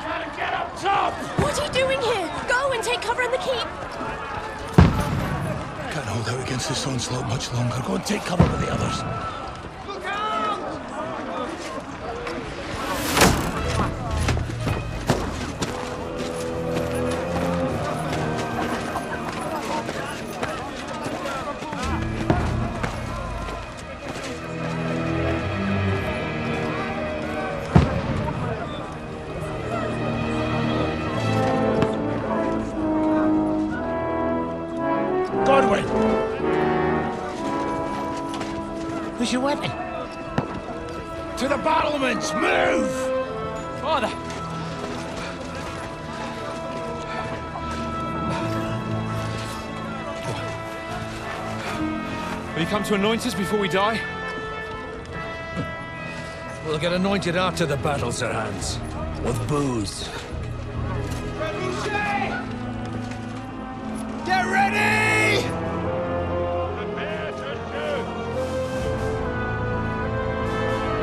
Gotta get up top! What are you doing here? Go and take cover in the keep. Can't hold out against this onslaught much longer. Go and take cover with the others. Look out! Where's your weapon? To the battlements! Move! Father! Will you come to anoint us before we die? We'll get anointed after the battles are hands. With booze. Get ready! Prepare to shoot!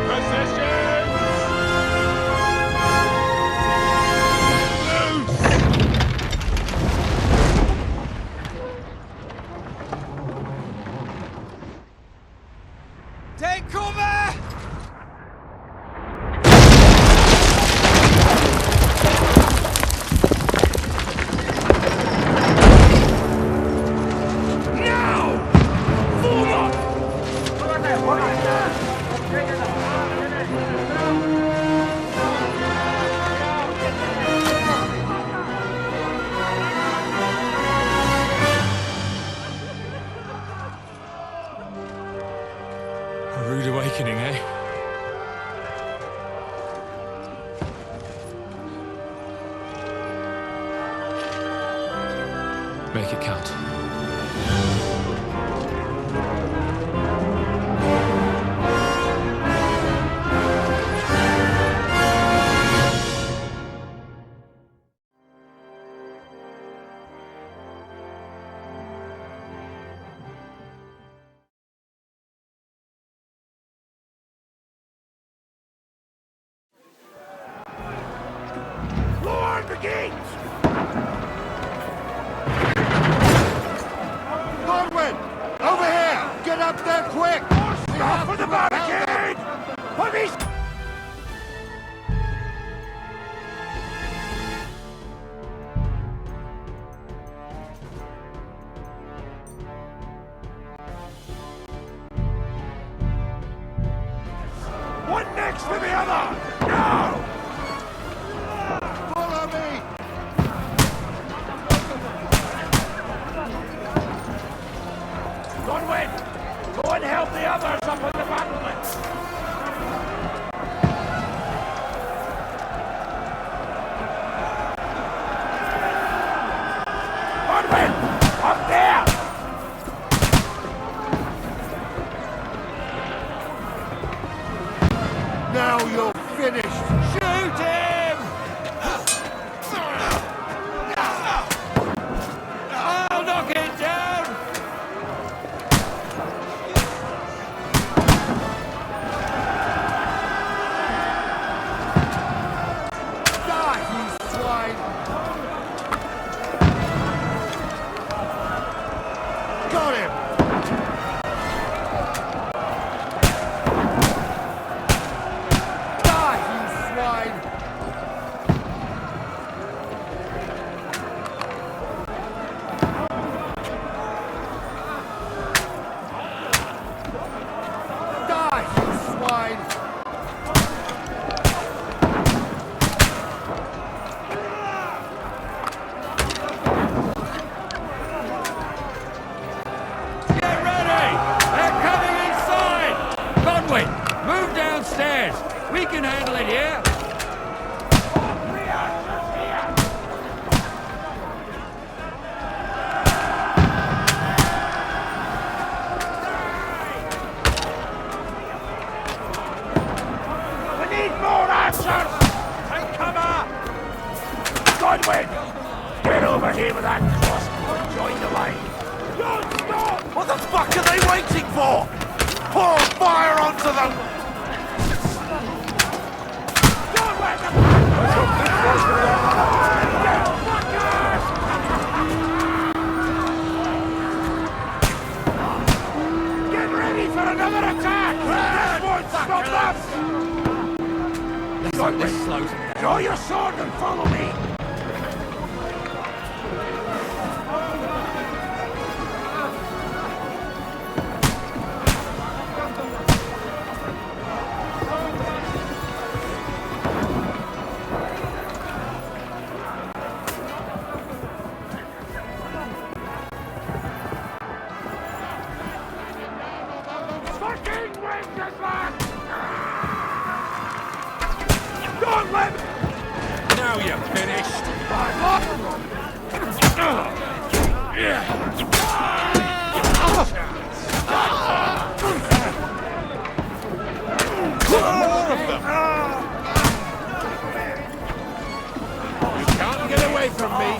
Position! Take cover! A rude awakening, eh? Make it count. Lord begins! Godwin! Over here! Get up there quick! Stop for the barricade! Police! One next to the other! Now! Follow me! Godwin! Go and help the others up on the battlements! Godwin! Up there! Now you're finished! Shoot him! I'll knock it down! Die, you swine! Got him! Die, you swine! Die, you swine! Get ready! They're coming inside! Godwin, move downstairs! We can handle it here! We need more archers! Take cover! Godwin! Get over here with that crossbow and join the line! Don't stop! What the fuck are they waiting for? Pour fire onto them! Don't let them... Get ready for another attack! This won't stop us! Let's hope this slows him down. Draw your sword and follow me! Now you're finished. More of them. You can't get away from me.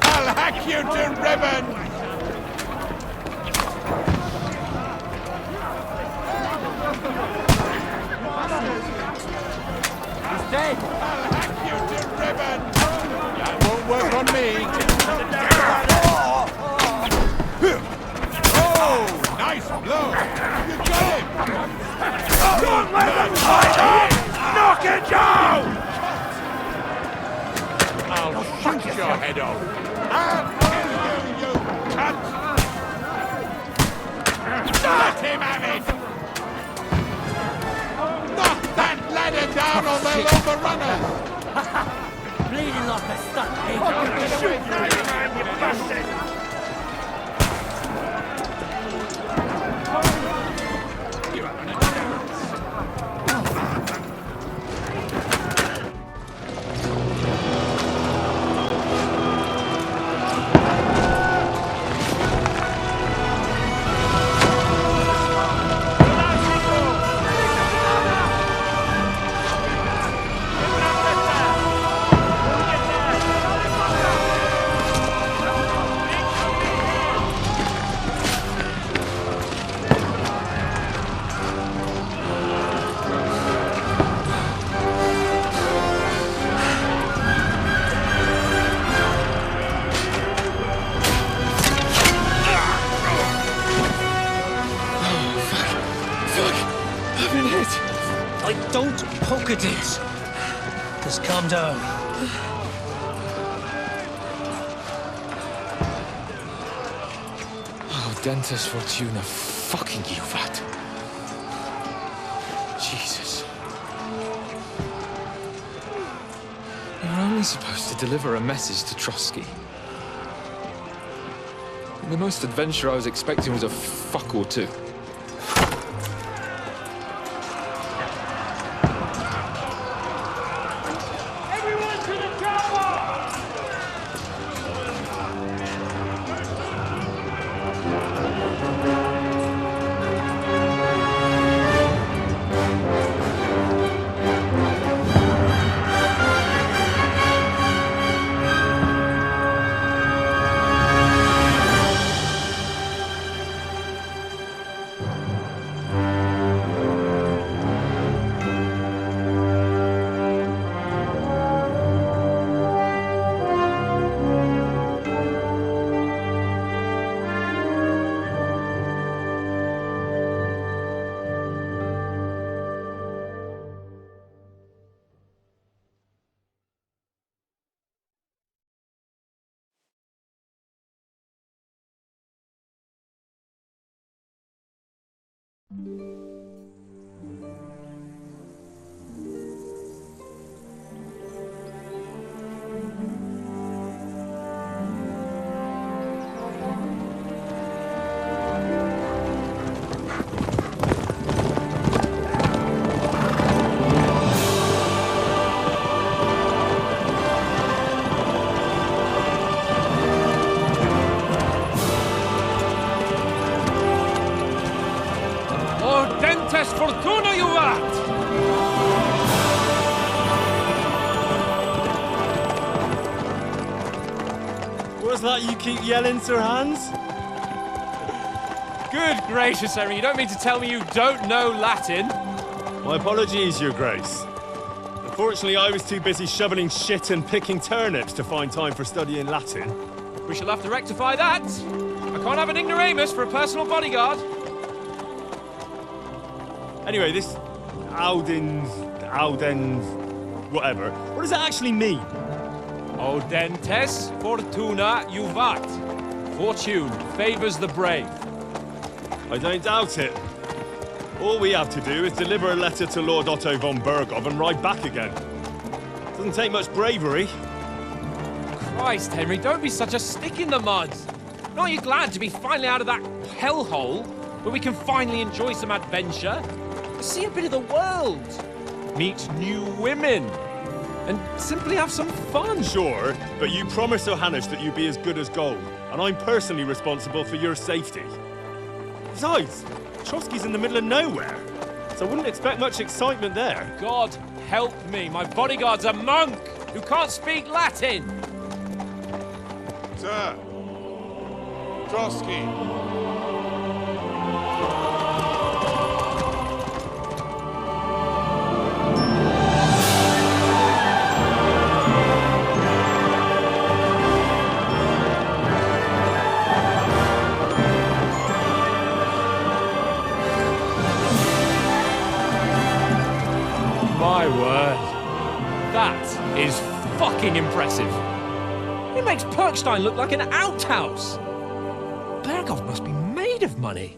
I'll hack you to ribbons. He's dead. I'll hack you to ribbons. That won't work on me. Oh, nice blow. You got him. Don't let them fight it! Knock it down! I'll shoot your head off. I'll kill you, you cunt. Let him have it. Knock that ladder down or they'll overrun us. Bleeding like a stuck pig. Shoot now, you man, you bastard! Don't poke at it. Just calm down. Oh, Dentes Fortuna, fucking you, that. Jesus. You're only supposed to deliver a message to Trotsky. And the most adventure I was expecting was a fuck or two. Fortuna, you rat! What's that you keep yelling, Sir Hans? Good gracious, Harry, you don't mean to tell me you don't know Latin? My apologies, Your Grace. Unfortunately, I was too busy shoveling shit and picking turnips to find time for studying Latin. We shall have to rectify that. I can't have an ignoramus for a personal bodyguard. Anyway, this Audens, whatever. What does that actually mean? Audentes fortuna juvat. Fortune favors the brave. I don't doubt it. All we have to do is deliver a letter to Lord Otto von Bergov and ride back again. Doesn't take much bravery. Christ, Henry, don't be such a stick in the mud. Aren't you glad to be finally out of that hellhole where we can finally enjoy some adventure? See a bit of the world. Meet new women. And simply have some fun. Sure, but you promised Johannes that you'd be as good as gold, and I'm personally responsible for your safety. Besides, Trotsky's in the middle of nowhere, so I wouldn't expect much excitement there. God help me, my bodyguard's a monk who can't speak Latin. Sir. Trotsky. My word. That is fucking impressive. It makes Perkstein look like an outhouse. Bergov must be made of money.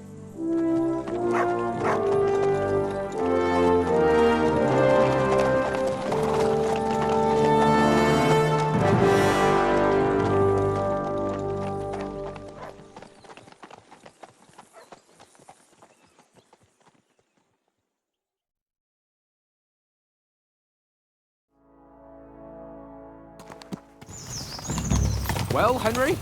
Well, Henry,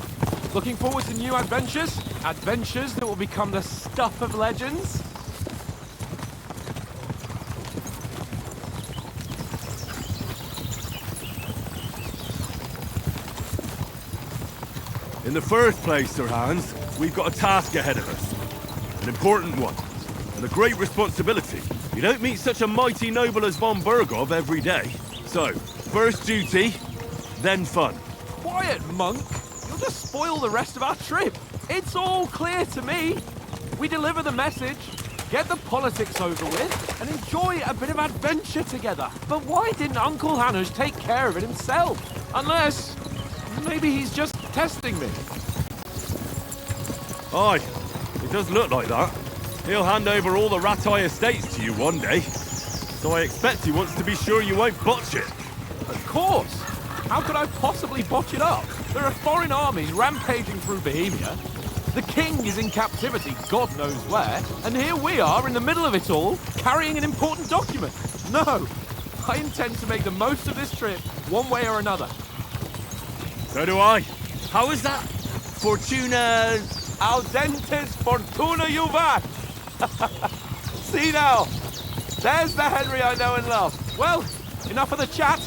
looking forward to new adventures? Adventures that will become the stuff of legends? In the first place, Sir Hans, we've got a task ahead of us. An important one. And a great responsibility. You don't meet such a mighty noble as von Bergov every day. So, first duty, then fun. Quiet, monk. You'll just spoil the rest of our trip. It's all clear to me. We deliver the message, get the politics over with, and enjoy a bit of adventure together. But why didn't Uncle Hannes take care of it himself? Unless, maybe he's just testing me. Aye, it does look like that. He'll hand over all the Ratai estates to you one day. So I expect he wants to be sure you won't botch it. Of course. How could I possibly botch it up? There are foreign armies rampaging through Bohemia. The king is in captivity, God knows where. And here we are in the middle of it all, carrying an important document. No, I intend to make the most of this trip, one way or another. So do I. How is that? Fortuna... Audentes fortuna juvat! See now, there's the Henry I know and love. Well, enough of the chat.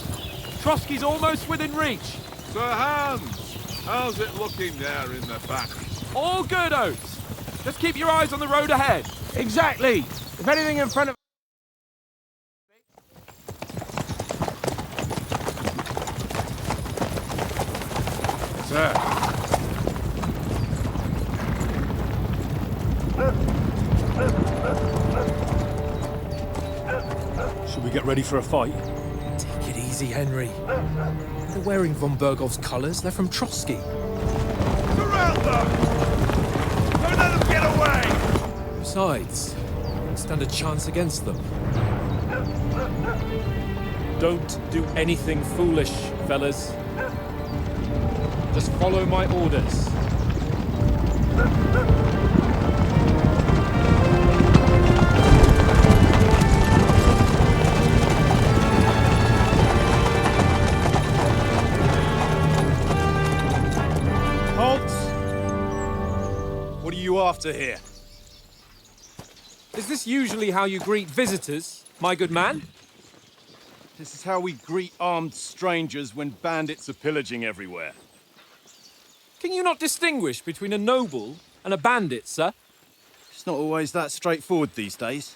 Trotsky's almost within reach. Sir Hans, how's it looking there in the back? All good, Oates. Just keep your eyes on the road ahead. Exactly. If anything in front of... Sir. Should we get ready for a fight? Take it easy, Henry. They're wearing von Bergov's colours. They're from Trotsky. Surround them! Don't let them get away! Besides, don't stand a chance against them. Don't do anything foolish, fellas. Just follow my orders. What are you after here? Is this usually how you greet visitors, my good man? This is how we greet armed strangers when bandits are pillaging everywhere. Can you not distinguish between a noble and a bandit, sir? It's not always that straightforward these days.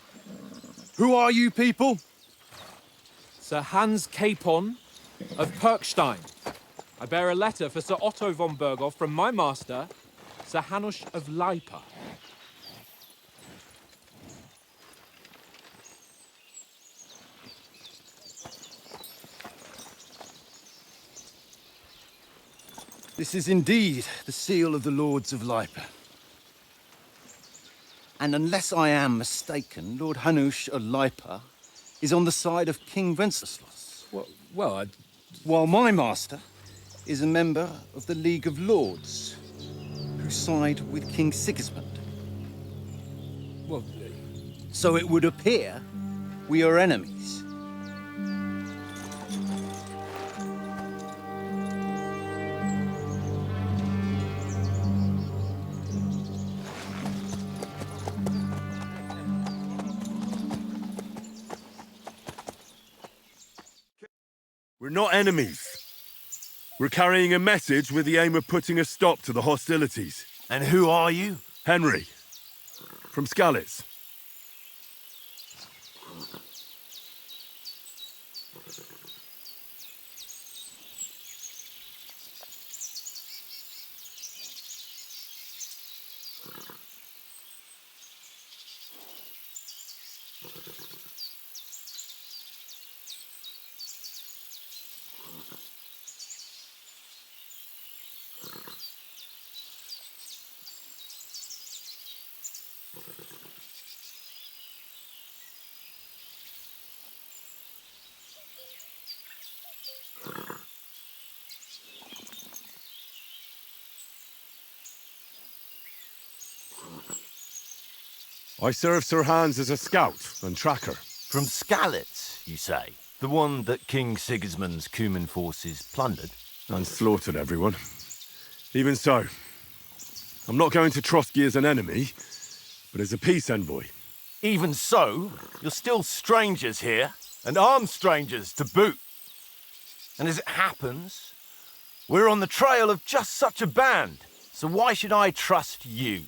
Who are you people? Sir Hans Capon of Perkstein. I bear a letter for Sir Otto von Berghoff from my master, Sir Hanush of Leipa. This is indeed the seal of the Lords of Leipa. And unless I am mistaken, Lord Hanush of Leipa is on the side of King Wenceslas. While my master is a member of the League of Lords, who side with King Sigismund. So it would appear we are enemies. We're not enemies. We're carrying a message with the aim of putting a stop to the hostilities. And who are you? Henry, from Scalits. I serve Sir Hans as a scout and tracker. From Skalitz, you say? The one that King Sigismund's Cuman forces plundered? And slaughtered everyone. Even so, I'm not going to Trotsky as an enemy, but as a peace envoy. Even so, you're still strangers here, and armed strangers to boot. And as it happens, we're on the trail of just such a band, so why should I trust you?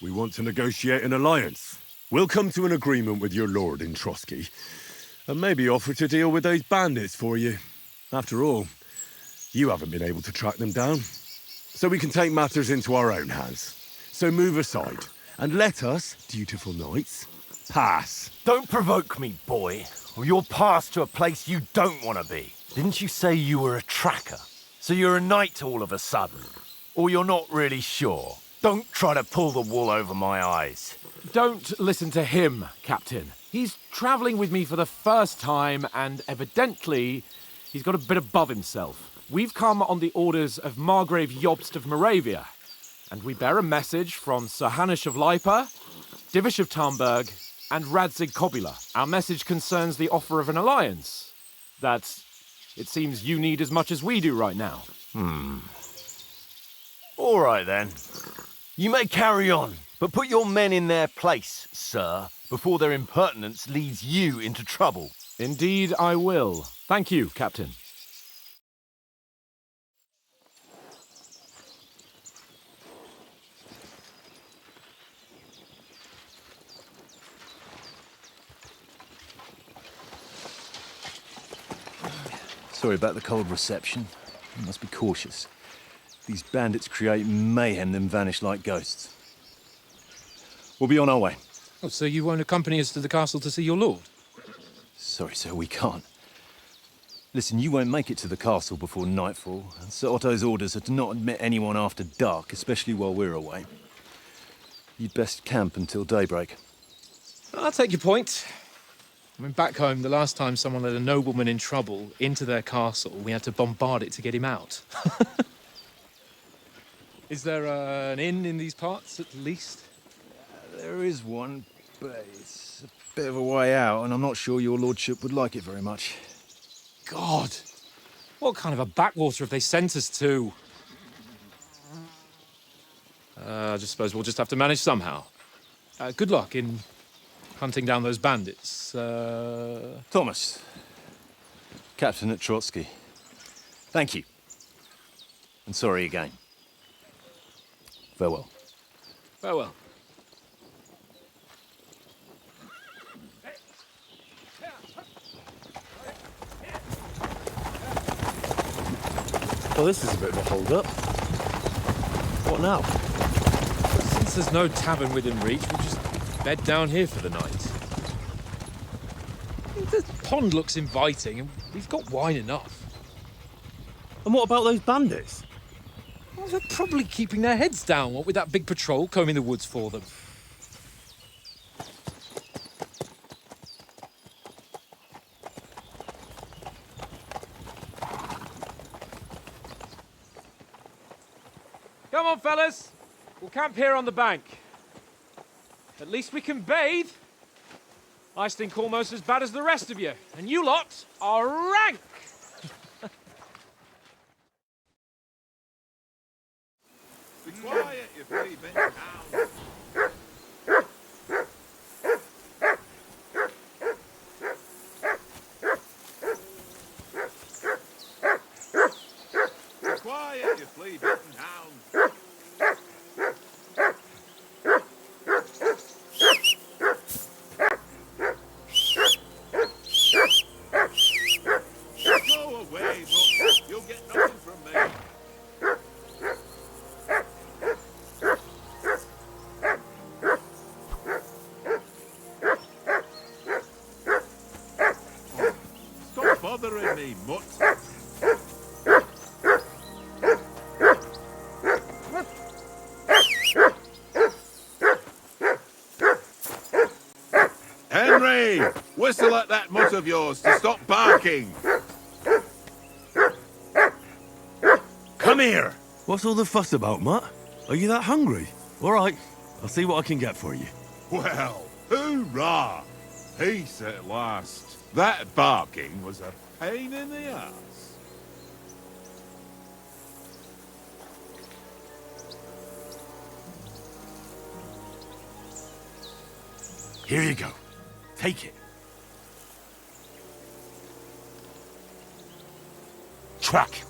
We want to negotiate an alliance. We'll come to an agreement with your lord in Trotsky, and maybe offer to deal with those bandits for you. After all, you haven't been able to track them down. So we can take matters into our own hands. So move aside, and let us, dutiful knights, pass. Don't provoke me, boy, or you'll pass to a place you don't want to be. Didn't you say you were a tracker? So you're a knight all of a sudden? Or you're not really sure? Don't try to pull the wool over my eyes. Don't listen to him, Captain. He's travelling with me for the first time, and evidently, he's got a bit above himself. We've come on the orders of Margrave Jobst of Moravia, and we bear a message from Sir Hanush of Leipa, Divish of Tarnberg, and Radzig Kobula. Our message concerns the offer of an alliance that it seems you need as much as we do right now. All right, then. You may carry on, but put your men in their place, sir, before their impertinence leads you into trouble. Indeed, I will. Thank you, Captain. Sorry about the cold reception. You must be cautious. These bandits create mayhem, then vanish like ghosts. We'll be on our way. Oh, so you won't accompany us to the castle to see your lord? Sorry, sir, we can't. Listen, you won't make it to the castle before nightfall, and Sir Otto's orders are to not admit anyone after dark, especially while we're away. You'd best camp until daybreak. I'll take your point. I mean, back home, the last time someone let a nobleman in trouble into their castle, we had to bombard it to get him out. Is there an inn in these parts, at least? There is one, but it's a bit of a way out, and I'm not sure your lordship would like it very much. God! What kind of a backwater have they sent us to? I just suppose we'll just have to manage somehow. Good luck in hunting down those bandits. Thomas, captain at Trotsky. Thank you. And sorry again. Farewell. Farewell. Well, this is a bit of a hold-up. What now? Since there's no tavern within reach, we'll just bed down here for the night. The pond looks inviting, and we've got wine enough. And what about those bandits? Well, they're probably keeping their heads down, what with that big patrol combing the woods for them. Come on, fellas. We'll camp here on the bank. At least we can bathe. I stink almost as bad as the rest of you, and you lot are rank! Be quiet, you flea bitten hound. Be quiet, you flea bitten hound. Go away, but you'll get nothing from me. Stop bothering me, mutt. Henry! Whistle at that mutt of yours to stop barking! Come here! What's all the fuss about, Mutt? Are you that hungry? All right, I'll see what I can get for you. Well, hoorah! Peace at last. That barking was a pain in the ass. Here you go. Take it. Track.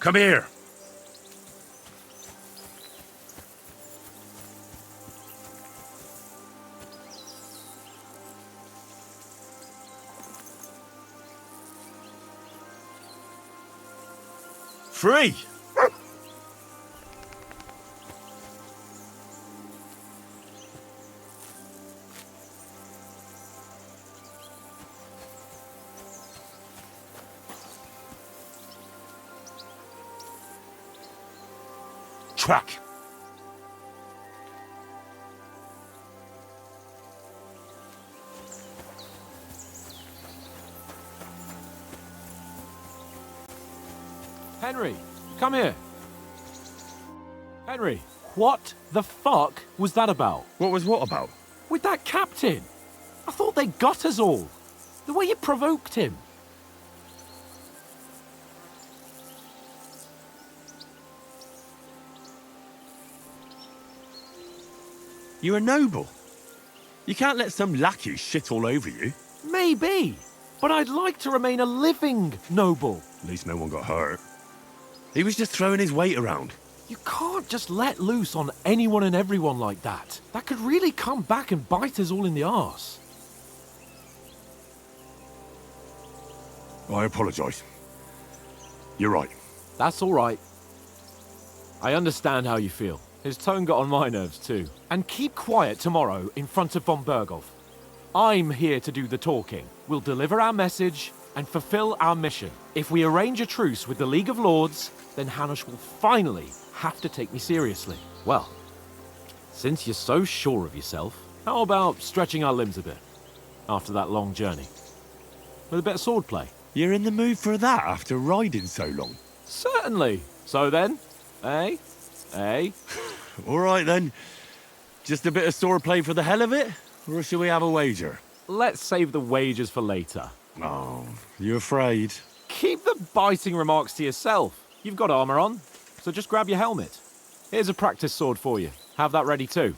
Come here. Free. Track. Henry, come here. Henry, what the fuck was that about? What was what about? With that captain? I thought they got us all. The way you provoked him. You're a noble. You can't let some lackey shit all over you. Maybe, but I'd like to remain a living noble. At least no one got hurt. He was just throwing his weight around. You can't just let loose on anyone and everyone like that. That could really come back and bite us all in the arse. I apologise. You're right. That's all right. I understand how you feel. His tone got on my nerves too. And keep quiet tomorrow in front of von Berghoff. I'm here to do the talking. We'll deliver our message and fulfill our mission. If we arrange a truce with the League of Lords, then Hanush will finally have to take me seriously. Well, since you're so sure of yourself, how about stretching our limbs a bit after that long journey? With a bit of swordplay. You're in the mood for that after riding so long? Certainly. So then, eh? Eh? All right then. Just a bit of swordplay for the hell of it? Or shall we have a wager? Let's save the wagers for later. Oh, you afraid? Keep the biting remarks to yourself. You've got armor on, so just grab your helmet. Here's a practice sword for you. Have that ready too.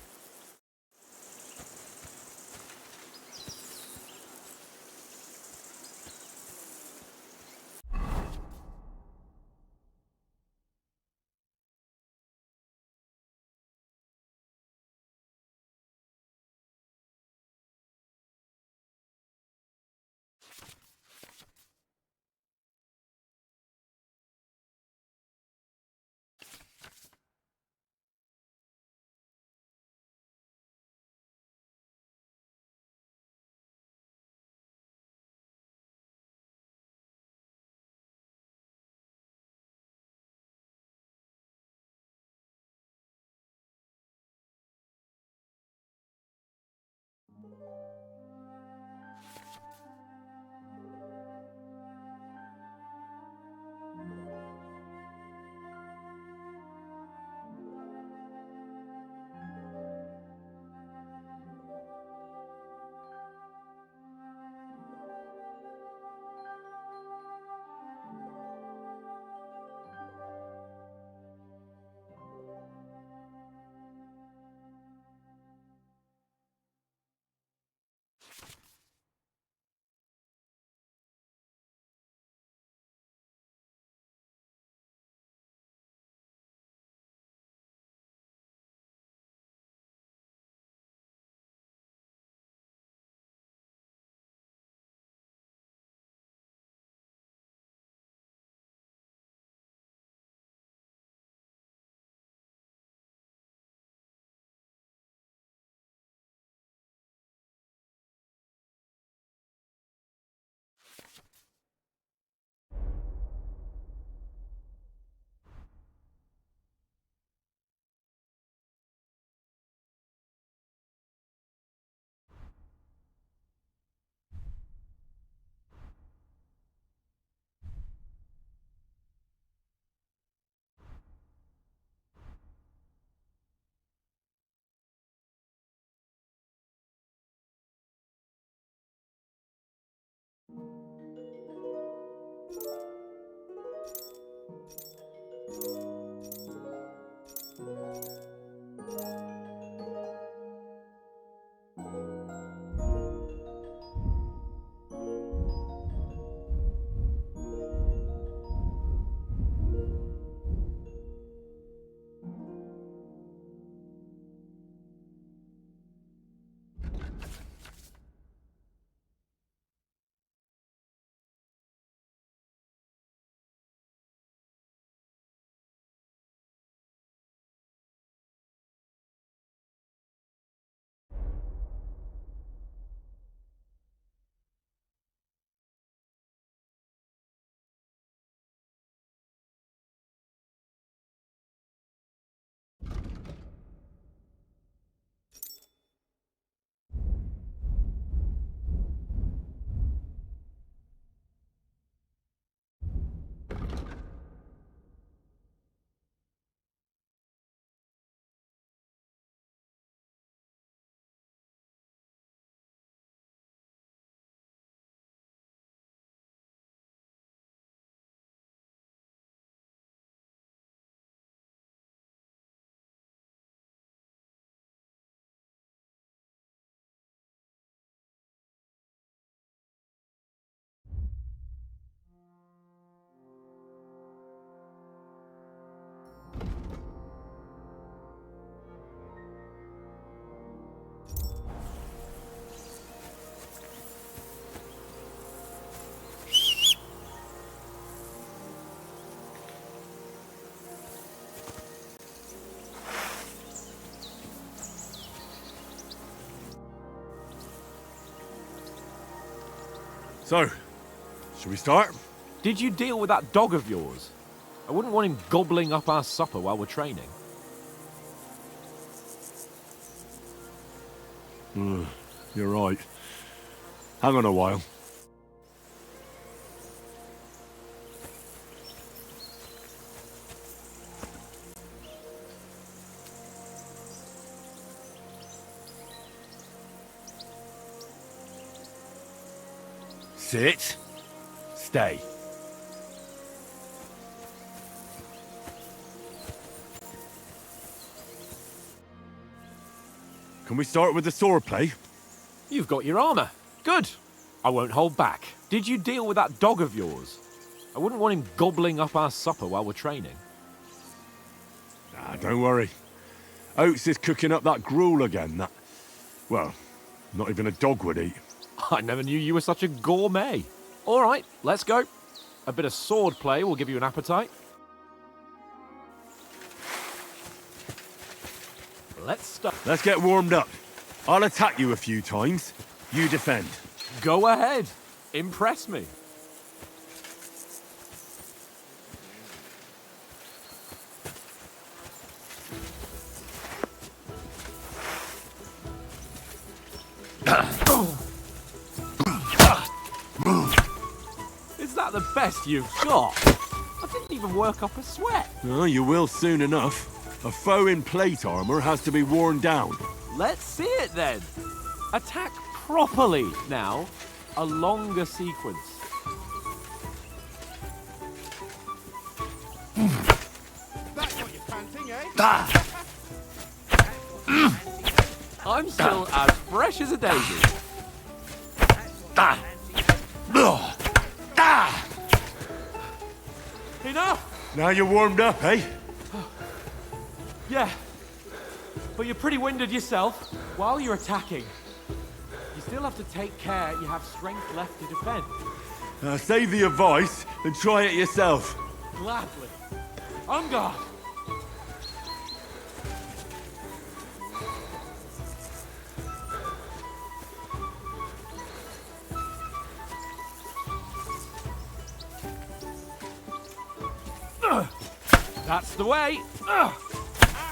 So, shall we start? Did you deal with that dog of yours? I wouldn't want him gobbling up our supper while we're training. You're right. Hang on a while. Sit. Stay. Can we start with the sword play? You've got your armor. Good. I won't hold back. Did you deal with that dog of yours? I wouldn't want him gobbling up our supper while we're training. Ah, don't worry. Oates is cooking up that gruel again that... Well, not even a dog would eat. I never knew you were such a gourmet. All right, let's go. A bit of sword play will give you an appetite. Let's start. Let's get warmed up. I'll attack you a few times. You defend. Go ahead. Impress me. Is that the best you've got? I didn't even work up a sweat. Oh, you will soon enough. A foe in plate armor has to be worn down. Let's see it then. Attack properly now. A longer sequence. That's what you're panting, eh? I'm still as fresh as a daisy. Enough! Now you're warmed up, eh? Yeah. But you're pretty winded yourself while you're attacking. You still have to take care you have strength left to defend. Save the advice and try it yourself. Gladly. On guard. That's the way.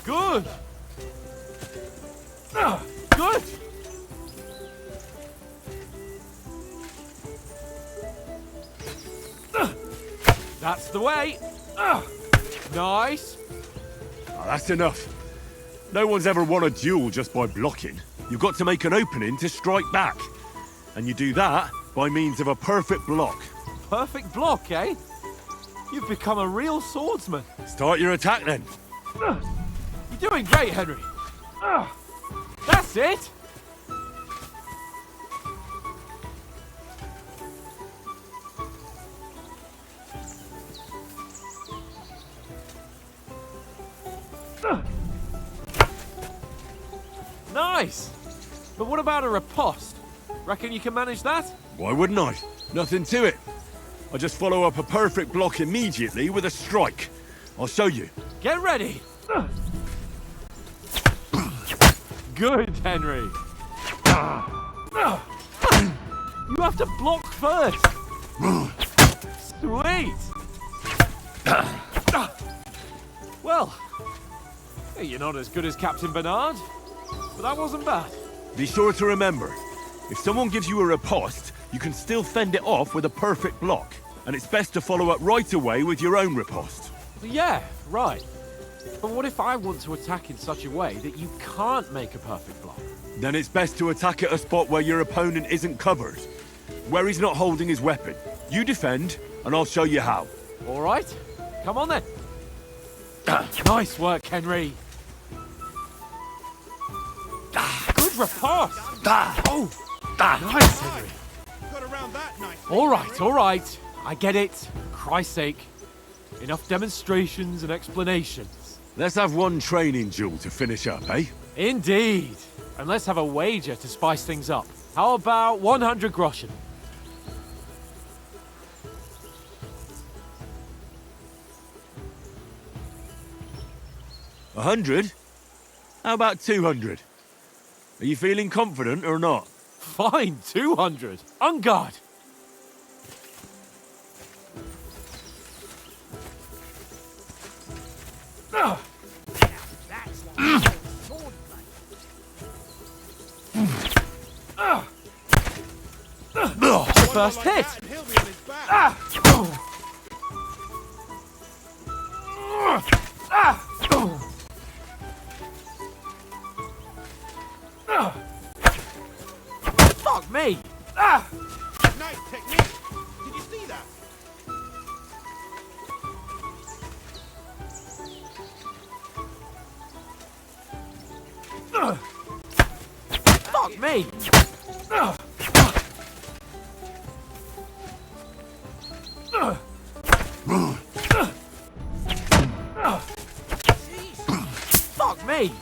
Good. Good. That's the way. Nice. Oh, that's enough. No one's ever won a duel just by blocking. You've got to make an opening to strike back. And you do that by means of a perfect block. Perfect block, eh? You've become a real swordsman. Start your attack then. You're doing great, Henry. That's it. Nice. But what about a riposte? Reckon you can manage that? Why wouldn't I? Nothing to it. I just follow up a perfect block immediately with a strike. I'll show you. Get ready. Good, Henry. You have to block first. Sweet. Well, you're not as good as Captain Bernard, but that wasn't bad. Be sure to remember, if someone gives you a riposte, you can still fend it off with a perfect block. And it's best to follow up right away with your own riposte. Yeah, right. But what if I want to attack in such a way that you can't make a perfect block? Then it's best to attack at a spot where your opponent isn't covered. Where he's not holding his weapon. You defend, and I'll show you how. All right. Come on then. Nice work, Henry. Good riposte. Oh, nice, Henry. Got around that nice. All right. I get it. For Christ's sake. Enough demonstrations and explanations. Let's have one training duel to finish up, eh? Indeed. And let's have a wager to spice things up. How about 100 groschen? $100? How about 200? Are you feeling confident or not? Fine, 200. On guard. First hit! Fuck me! Nice technique. Did you see that? Fuck me! Fuck me!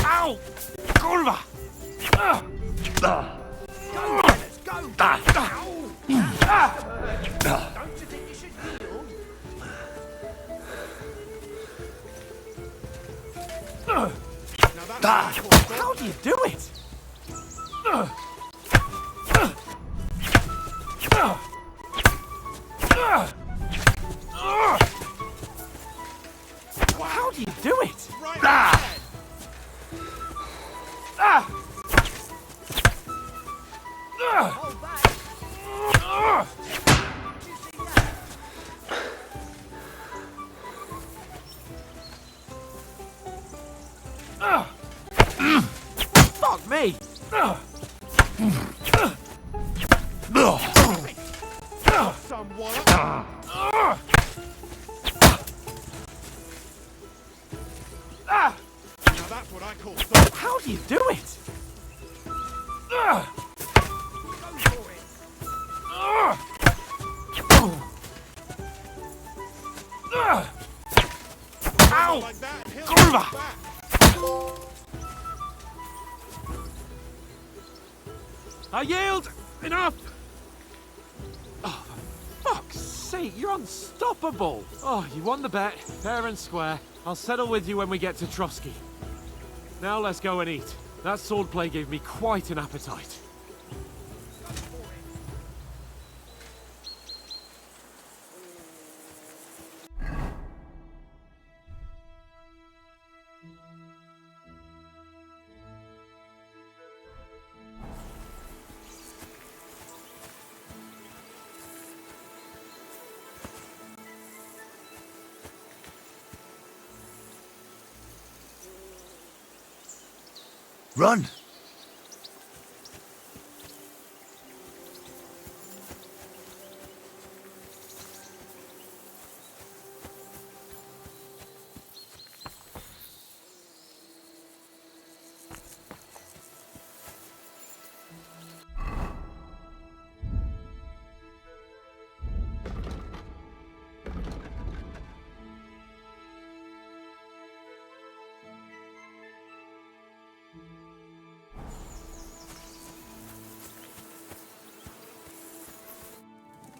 Ow! Kurwa! Go, fellas, go! Don't you think you should heal? Now that's How do you do it? How do you do it? right ahead. Hold back. Did you see that? Fuck me! Someone. Now that's what I call thought. How do you do it? Go for it. Ow! Like that, and he'll Kurwa! back. I yield! Enough! Oh, for fuck's sake, you're unstoppable! Oh, you won the bet, fair and square. I'll settle with you when we get to Trotsky. Now let's go and eat. That swordplay gave me quite an appetite. Run!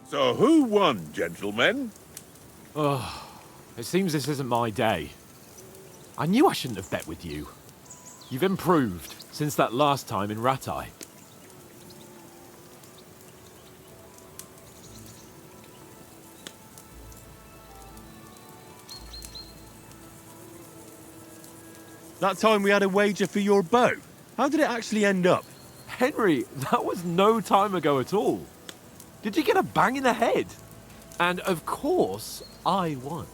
So who won, gentlemen? Oh, it seems this isn't my day. I knew I shouldn't have bet with you. You've improved since that last time in Ratai. That time we had a wager for your bow. How did it actually end up? Henry, that was no time ago at all. Did you get a bang in the head? And of course, I won.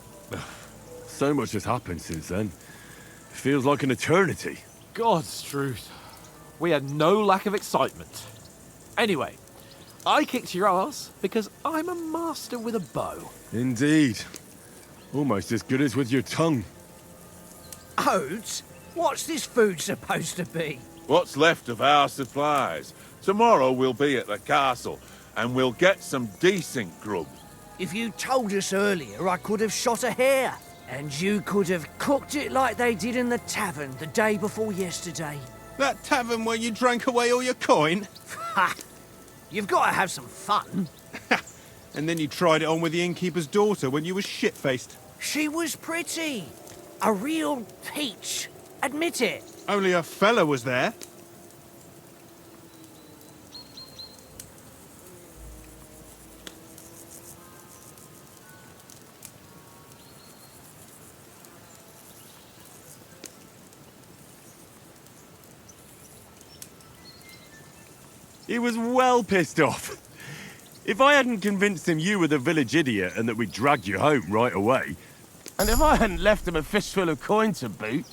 So much has happened since then. It feels like an eternity. God's truth. We had no lack of excitement. Anyway, I kicked your ass because I'm a master with a bow. Indeed. Almost as good as with your tongue. Oats? What's this food supposed to be? What's left of our supplies? Tomorrow we'll be at the castle, and we'll get some decent grub. If you told us earlier, I could have shot a hare. And you could have cooked it like they did in the tavern the day before yesterday. That tavern where you drank away all your coin? Ha! You've got to have some fun. And then you tried it on with the innkeeper's daughter when you were shit-faced. She was pretty. A real peach. Admit it. Only a fella was there. He was well pissed off. If I hadn't convinced him you were the village idiot and that we'd drag you home right away... And if I hadn't left him a fistful of coin to boot,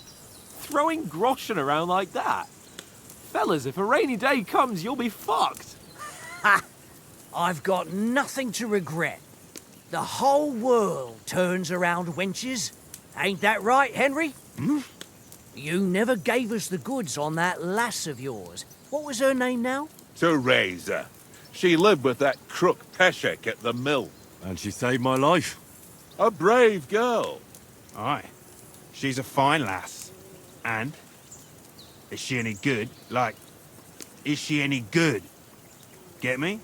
throwing groschen around like that. Fellas, if a rainy day comes, you'll be fucked. Ha! I've got nothing to regret. The whole world turns around wenches. Ain't that right, Henry? Hmm? You never gave us the goods on that lass of yours. What was her name now? Teresa. She lived with that crook Peshek at the mill. And she saved my life. A brave girl. Aye. She's a fine lass. And? Is she any good? Like, is she any good? Get me?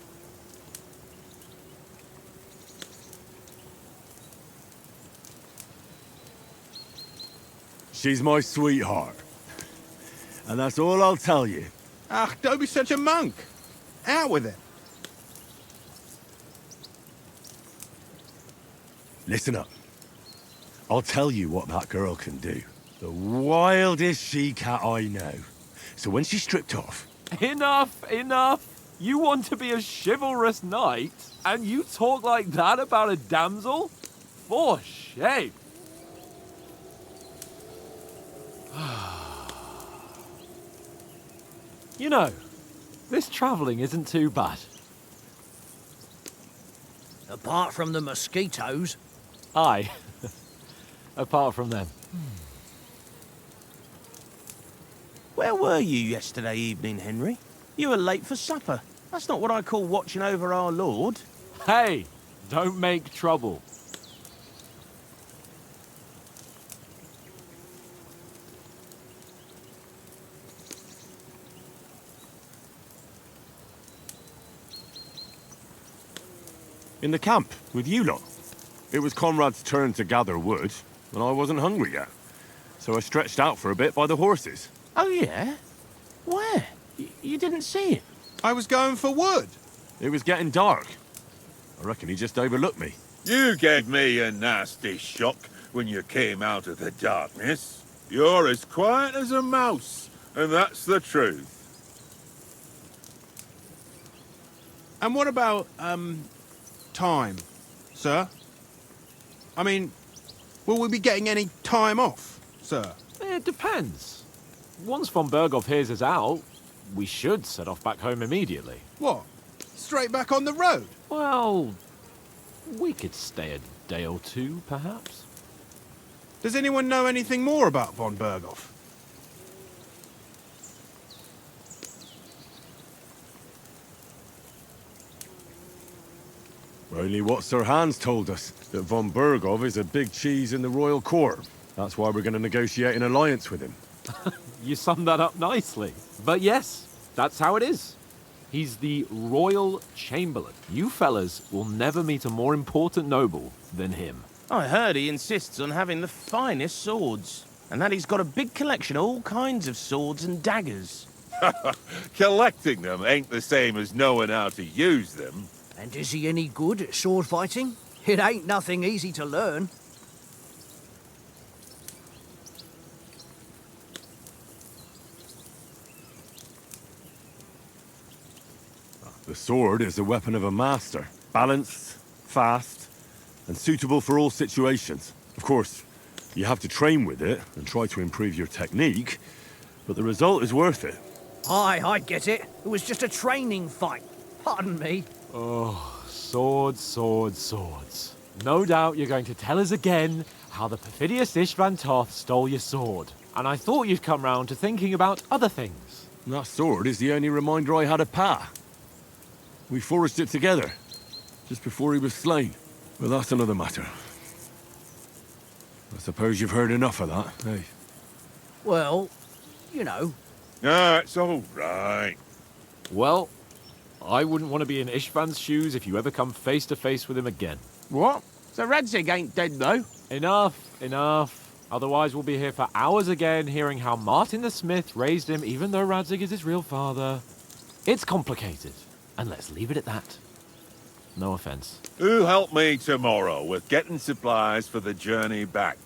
She's my sweetheart. And that's all I'll tell you. Ah, don't be such a monk. Out with it. Listen up. I'll tell you what that girl can do. The wildest she-cat I know. So when she's stripped off... Enough, enough. You want to be a chivalrous knight, and you talk like that about a damsel? For shame. You know, this travelling isn't too bad. Apart from the mosquitoes. Aye. Apart from them. Where were you yesterday evening, Henry? You were late for supper. That's not what I call watching over our Lord. Hey, don't make trouble. In the camp, with you lot. It was Conrad's turn to gather wood, and I wasn't hungry yet. So I stretched out for a bit by the horses. Oh, yeah? Where? You didn't see him? I was going for wood. It was getting dark. I reckon he just overlooked me. You gave me a nasty shock when you came out of the darkness. You're as quiet as a mouse, and that's the truth. And what about, time, sir? I mean, will we be getting any time off, sir? It depends. Once von Berghoff hears us out, we should set off back home immediately. What? Straight back on the road? Well, we could stay a day or two, perhaps. Does anyone know anything more about von Berghoff? Only what Sir Hans told us, that von Berghoff is a big cheese in the royal court. That's why we're going to negotiate an alliance with him. You summed that up nicely. But yes, that's how it is. He's the royal chamberlain. You fellas will never meet a more important noble than him. I heard he insists on having the finest swords, and that he's got a big collection of all kinds of swords and daggers. Collecting them ain't the same as knowing how to use them. And is he any good at sword fighting? It ain't nothing easy to learn. The sword is the weapon of a master. Balanced, fast, and suitable for all situations. Of course, you have to train with it and try to improve your technique, but the result is worth it. Aye, I get it. It was just a training fight. Pardon me. Oh, swords, swords, swords. No doubt you're going to tell us again how the perfidious Istvan Toth stole your sword. And I thought you'd come round to thinking about other things. That sword is the only reminder I had of Pa. We forged it together, just before he was slain. Well, that's another matter. I suppose you've heard enough of that, eh? Well, you know. Ah, it's all right. Well, I wouldn't want to be in Ishvan's shoes if you ever come face to face with him again. What? So Radzig ain't dead, though? Enough. Otherwise, we'll be here for hours again, hearing how Martin the Smith raised him, even though Radzig is his real father. It's complicated, and let's leave it at that. No offense. Who'll help me tomorrow with getting supplies for the journey back?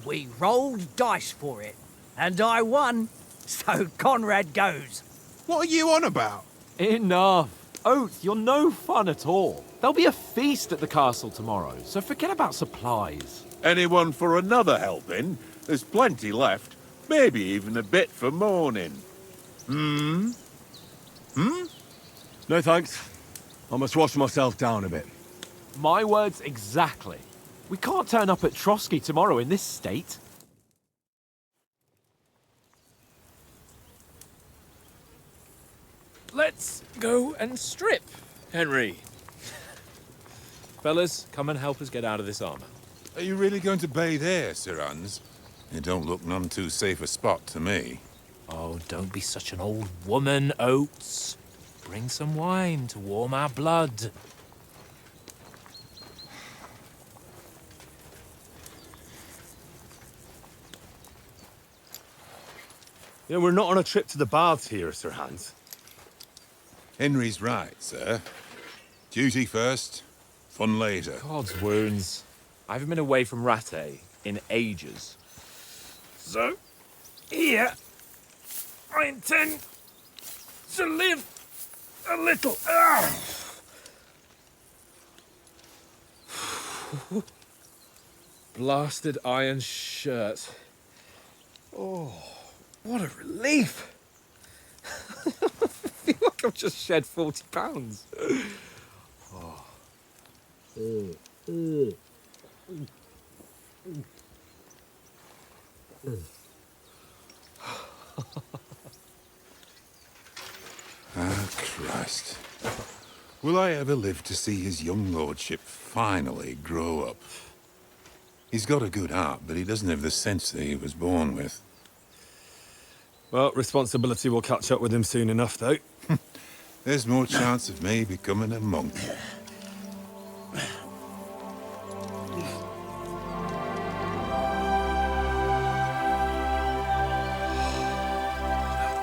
We rolled dice for it, and I won, so Conrad goes. What are you on about? Enough. Oath, you're no fun at all. There'll be a feast at the castle tomorrow, so forget about supplies. Anyone for another helping? There's plenty left. Maybe even a bit for morning. No thanks. I must wash myself down a bit. My words exactly. We can't turn up at Trotsky tomorrow in this state. Let's go and strip, Henry. Fellas, come and help us get out of this armor. Are you really going to bathe here, Sir Hans? It don't look none too safe a spot to me. Oh, don't be such an old woman, Oates. Bring some wine to warm our blood. You know, we're not on a trip to the baths here, Sir Hans. Henry's right, sir. Duty first, fun later. God's wounds. I haven't been away from Rattay in ages. So, here, I intend to live a little. Blasted iron shirt. Oh, what a relief. I feel like I've just shed 40 pounds. Oh. Ah, Christ. Will I ever live to see his young lordship finally grow up? He's got a good heart, but he doesn't have the sense that he was born with. Well, responsibility will catch up with him soon enough, though. There's more chance of me becoming a monk.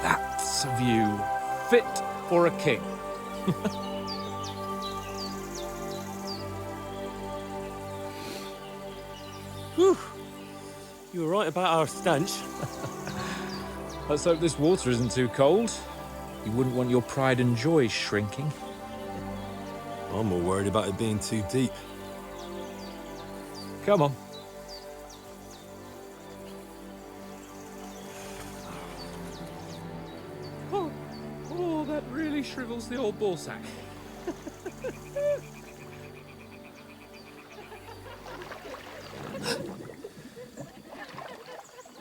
That's a view fit for a king. Whew. You were right about our stench. Let's hope this water isn't too cold. You wouldn't want your pride and joy shrinking. I'm more worried about it being too deep. Come on. Oh, that really shrivels the old ball sack.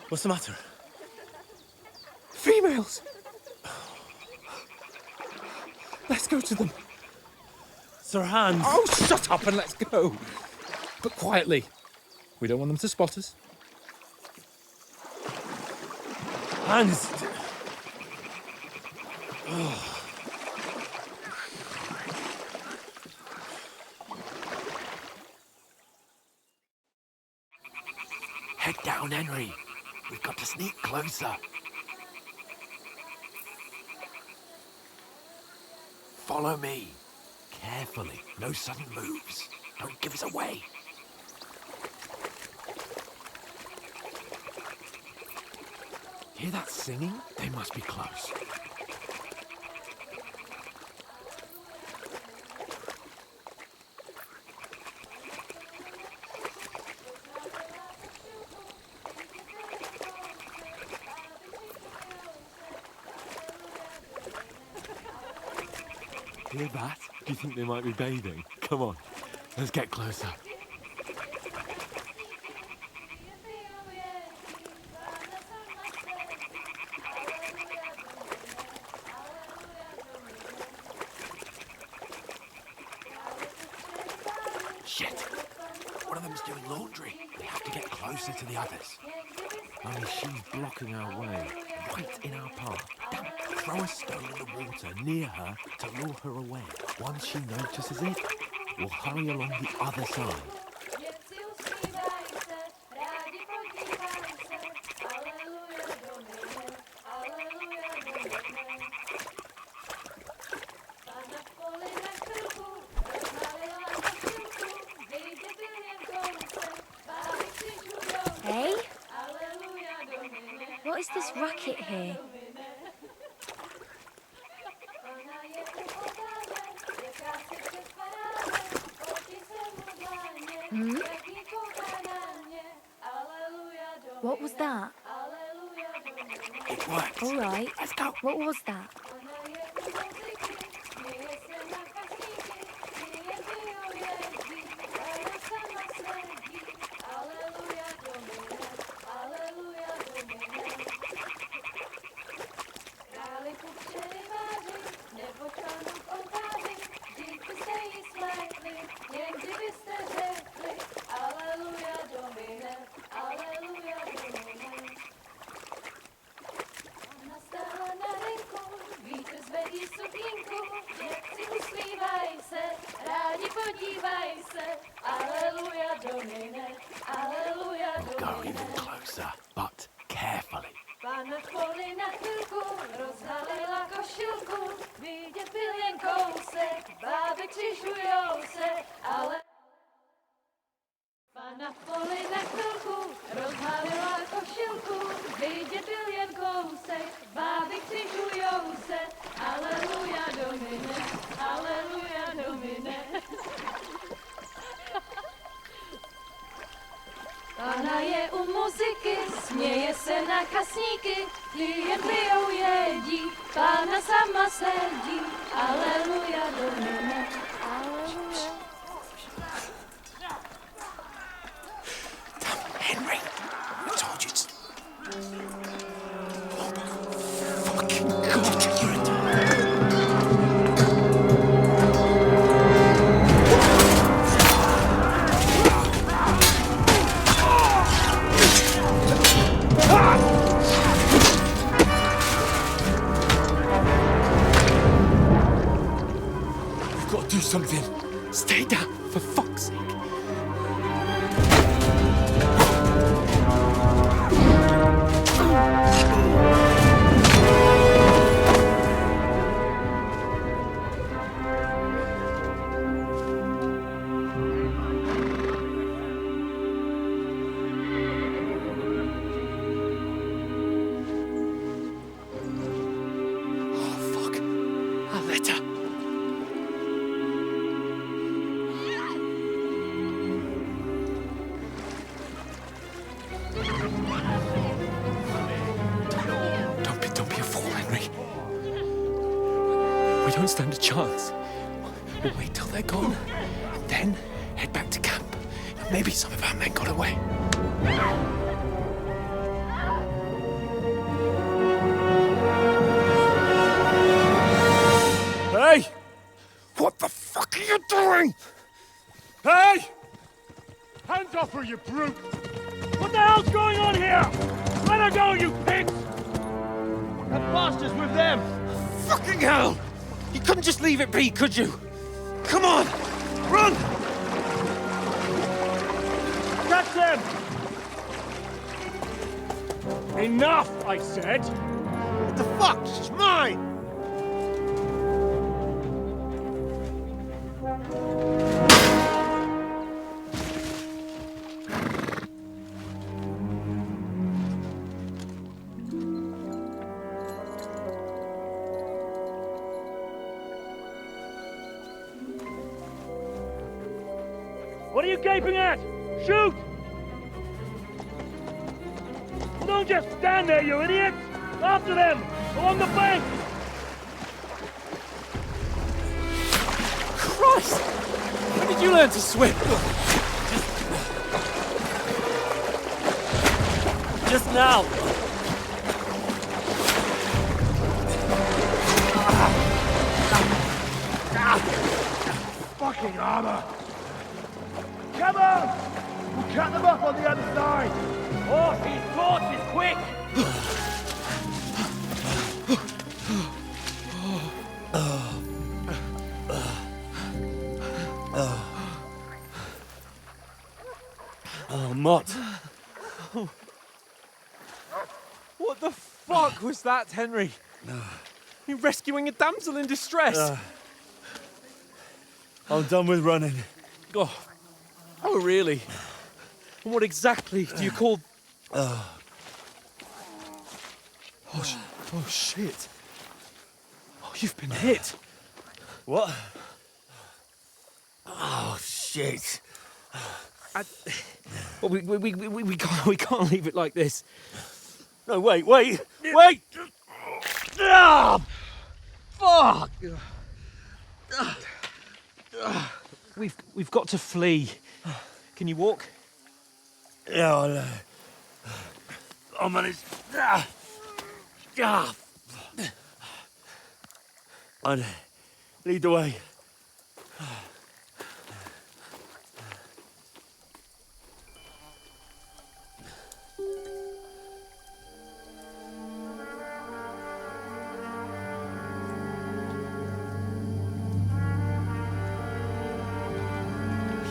What's the matter? Females! Let's go to them. Sir Hans! Oh, shut up and let's go. But quietly. We don't want them to spot us. Hans! Head down, Henry. We've got to sneak closer. Follow me. Carefully. No sudden moves. Don't give us away. Hear that singing? They must be close. Hear that? Do you think they might be bathing? Come on, let's get closer. Shit. one of them's doing laundry. We have to get closer to the others. Only she's blocking our way, right in our path. Damn it. Throw a stone in the water near her to lure her away. Once she notices it, we'll hurry along the other side. Hey? What is this racket here? Hmm? What was that? It worked. All right. Let's go. What was that? We'll go even closer, but carefully. Na poli na chvilku rozhalila košilku, vidět byl jen kousek, báby křižujou se, aleluja domine, aleluja domine. Pana je u muziky, směje se na kasníky, ty jen pijou jedí, Pána sama sedí, aleluja domine, aleluja. Henry, I told you to... Oh my fucking God, you're a... We've got to do something. Stay down, for fuck's sake. We don't stand a chance. We'll wait till they're gone, and then head back to camp. Maybe some of our men got away. Hey! What the fuck are you doing? Hey! Hands off her, you brute! What the hell's going on here? Let her go, you pigs! That bastard's with them! Fucking hell! You couldn't just leave it be, could you? Come on! Run! Catch them! Enough, I said! What the fuck? She's mine! What are you gaping at? Shoot! Well, don't just stand there, you idiots! After them! Along the bank! Christ! When did you learn to swim? Just now. Fucking armor! Come on! We'll cut them off on the other side. Off his torches, quick! Oh, Mott. What the fuck was that, Henry? You rescuing a damsel in distress? I'm done with running. Oh, really? And what exactly do you call... Oh, shit. Oh, you've been hit. What? Oh, shit. Well, we can't leave it like this. No, wait! Ah! Fuck! We've got to flee. Can you walk? Yeah, I'll manage. I'd lead the way.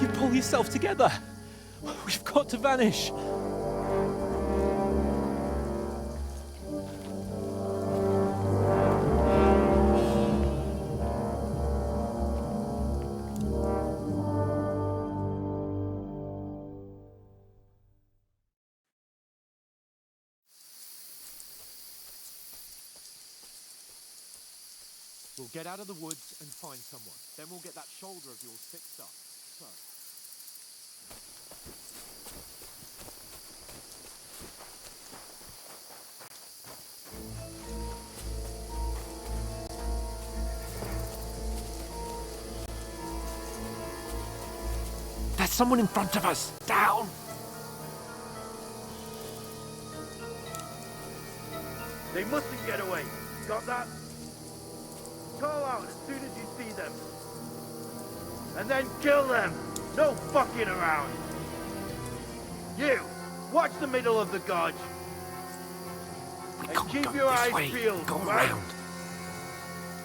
You pull yourself together. We've got to vanish. We'll get out of the woods and find someone. Then we'll get that shoulder of yours fixed up. So... There's someone in front of us! Down! They mustn't get away. Got that? Call out as soon as you see them. And then kill them! No fucking around! You! Watch the middle of the gorge! And keep your eyes peeled, right?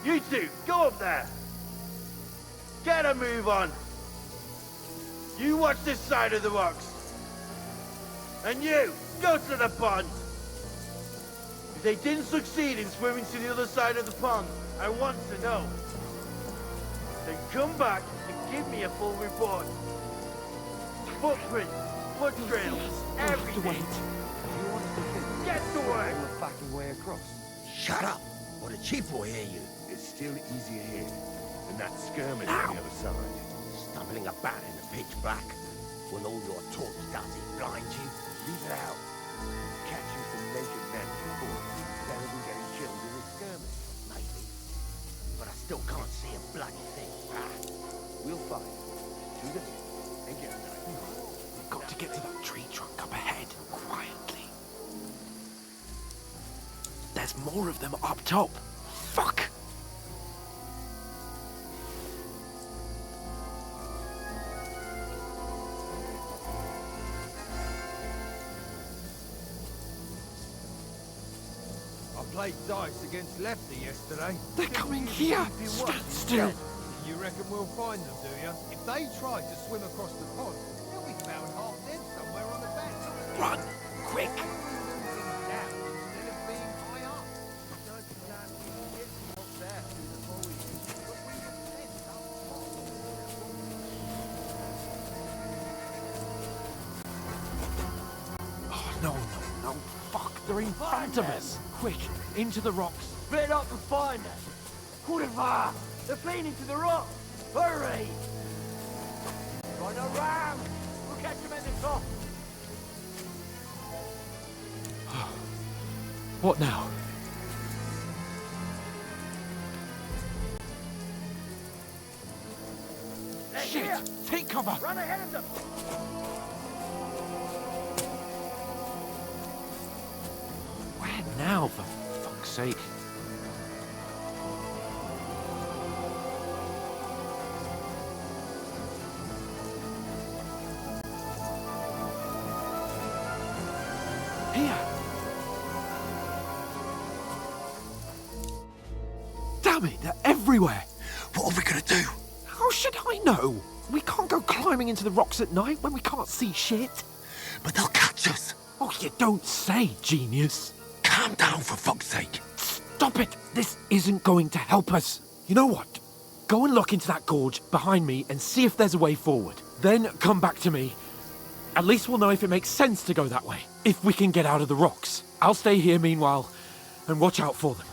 You two, go up there! Get a move on! You watch this side of the rocks! And you, go to the pond! If they didn't succeed in swimming to the other side of the pond, I want to know. Then come back and give me a full report. Footprints, foot trails, everything. Get to work! We're backing way across. Shut up, or the chief will hear you. It's still easier here than that skirmish on the other side. Stumbling about in the pitch black, when all your talk does is blind you. Leave it out. Catching some naked men before, better than getting killed in a skirmish. Maybe. But I still can't see a bloody thing. We'll fight. To the hill and get a knife. We've got to get to that tree trunk up ahead, quietly. There's more of them up top. Fuck! Played dice against Lefty yesterday. They're coming here! Stand still! You reckon we'll find them, do you? If they try to swim across the pond, they'll be found half dead somewhere on the bank. Run! Quick! Oh, no. Fuck, they're in front of us! Quick, into the rocks. Split up and find them. Kurva! They're fleeing into the rock. Hurry! Run around! We'll catch them at the top. What now? Shit! Here. Take cover! Run ahead of them! Where now, for fuck's sake? coming. They're everywhere. What are we gonna do? How should I know? We can't go climbing into the rocks at night when we can't see shit. But they'll catch us. Oh, you don't say, genius. Calm down, for fuck's sake. Stop it. This isn't going to help us. You know what? Go and look into that gorge behind me and see if there's a way forward. Then come back to me. At least we'll know if it makes sense to go that way. If we can get out of the rocks. I'll stay here meanwhile and watch out for them.